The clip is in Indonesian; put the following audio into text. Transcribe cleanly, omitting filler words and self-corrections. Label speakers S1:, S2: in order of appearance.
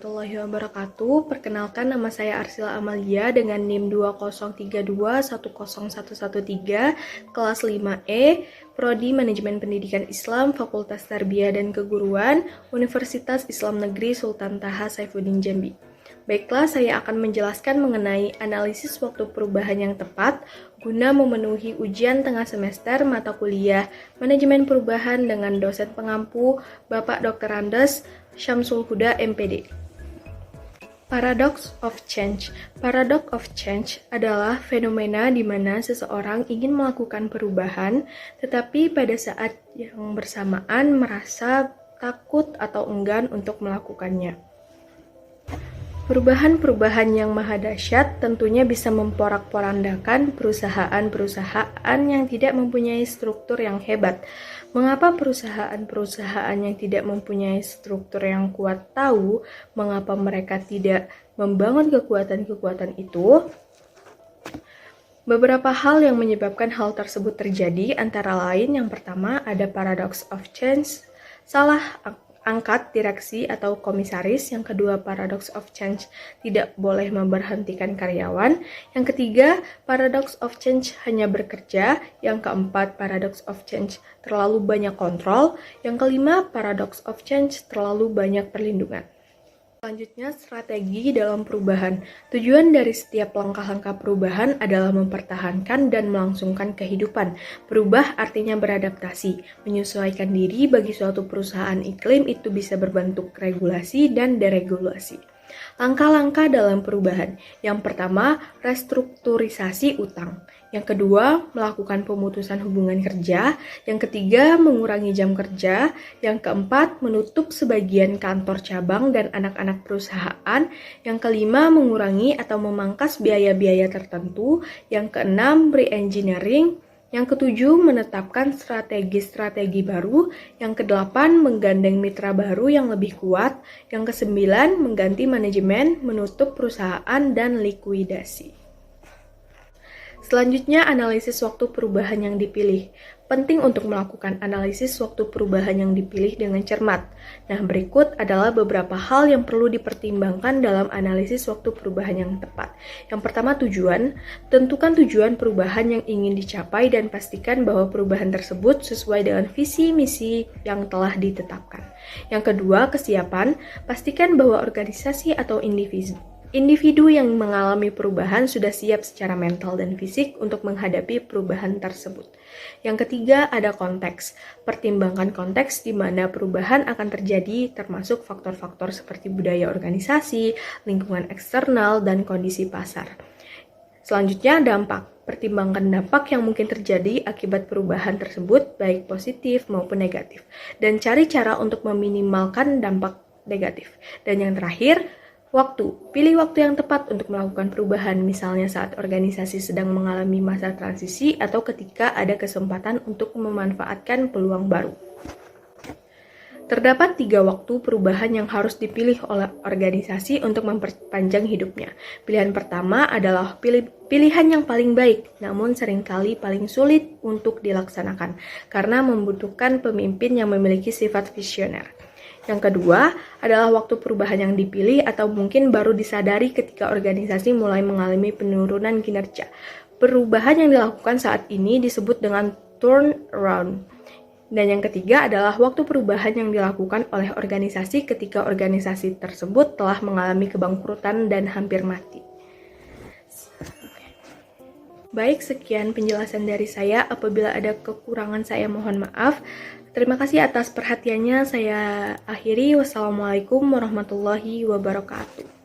S1: warahmatullahi wabarakatuh. Perkenalkan, nama saya Arsila Amalia dengan NIM 203210113, kelas 5E, Prodi Manajemen Pendidikan Islam, Fakultas Tarbiyah dan Keguruan, Universitas Islam Negeri Sultan Taha Saifuddin Jambi. Baiklah, saya akan menjelaskan mengenai analisis waktu perubahan yang tepat guna memenuhi ujian tengah semester mata kuliah Manajemen Perubahan dengan dosen pengampu Bapak Dr. Andes Syamsul Huda, MPD. Paradox of Change. Paradox of Change adalah fenomena di mana seseorang ingin melakukan perubahan, tetapi pada saat yang bersamaan merasa takut atau enggan untuk melakukannya. Perubahan-perubahan yang maha dahsyat tentunya bisa memporak-porandakan perusahaan-perusahaan yang tidak mempunyai struktur yang hebat. Mengapa perusahaan-perusahaan yang tidak mempunyai struktur yang kuat tahu mengapa mereka tidak membangun kekuatan-kekuatan itu? Beberapa hal yang menyebabkan hal tersebut terjadi antara lain yang pertama ada paradox of change, salah angkat direksi atau komisaris. Yang kedua, paradox of change, tidak boleh memberhentikan karyawan. Yang ketiga, paradox of change, hanya bekerja. Yang keempat, paradox of change, terlalu banyak kontrol. Yang kelima, paradox of change, terlalu banyak perlindungan. Selanjutnya, strategi dalam perubahan. Tujuan dari setiap langkah-langkah perubahan adalah mempertahankan dan melangsungkan kehidupan. Berubah artinya beradaptasi. Menyesuaikan diri bagi suatu perusahaan iklim itu bisa berbentuk regulasi dan deregulasi. Langkah-langkah dalam perubahan. Yang pertama, restrukturisasi utang. Yang kedua, melakukan pemutusan hubungan kerja. Yang ketiga, mengurangi jam kerja. Yang keempat, menutup sebagian kantor cabang dan anak-anak perusahaan. Yang kelima, mengurangi atau memangkas biaya-biaya tertentu. Yang keenam, re-engineering. Yang ketujuh, menetapkan strategi-strategi baru. Yang kedelapan, menggandeng mitra baru yang lebih kuat. Yang kesembilan, mengganti manajemen, menutup perusahaan, dan likuidasi. Selanjutnya, analisis waktu perubahan yang dipilih. Penting untuk melakukan analisis waktu perubahan yang dipilih dengan cermat. Nah, berikut adalah beberapa hal yang perlu dipertimbangkan dalam analisis waktu perubahan yang tepat. Yang pertama, tujuan. Tentukan tujuan perubahan yang ingin dicapai dan pastikan bahwa perubahan tersebut sesuai dengan visi misi yang telah ditetapkan. Yang kedua, kesiapan. Pastikan bahwa organisasi atau individu yang mengalami perubahan sudah siap secara mental dan fisik untuk menghadapi perubahan tersebut. Yang ketiga, ada konteks. Pertimbangkan konteks di mana perubahan akan terjadi, termasuk faktor-faktor seperti budaya organisasi, lingkungan eksternal, dan kondisi pasar. Selanjutnya, dampak. Pertimbangkan dampak yang mungkin terjadi akibat perubahan tersebut, baik positif maupun negatif, dan cari cara untuk meminimalkan dampak negatif. Dan yang terakhir, waktu. Pilih waktu yang tepat untuk melakukan perubahan, misalnya saat organisasi sedang mengalami masa transisi atau ketika ada kesempatan untuk memanfaatkan peluang baru. Terdapat 3 waktu perubahan yang harus dipilih oleh organisasi untuk memperpanjang hidupnya. Pilihan pertama adalah pilihan yang paling baik, namun seringkali paling sulit untuk dilaksanakan, karena membutuhkan pemimpin yang memiliki sifat visioner. Yang kedua adalah waktu perubahan yang dipilih atau mungkin baru disadari ketika organisasi mulai mengalami penurunan kinerja. Perubahan yang dilakukan saat ini disebut dengan turnaround. Dan yang ketiga adalah waktu perubahan yang dilakukan oleh organisasi ketika organisasi tersebut telah mengalami kebangkrutan dan hampir mati. Baik, sekian penjelasan dari saya. Apabila ada kekurangan saya mohon maaf. Terima kasih atas perhatiannya. Saya akhiri. Wassalamualaikum warahmatullahi wabarakatuh.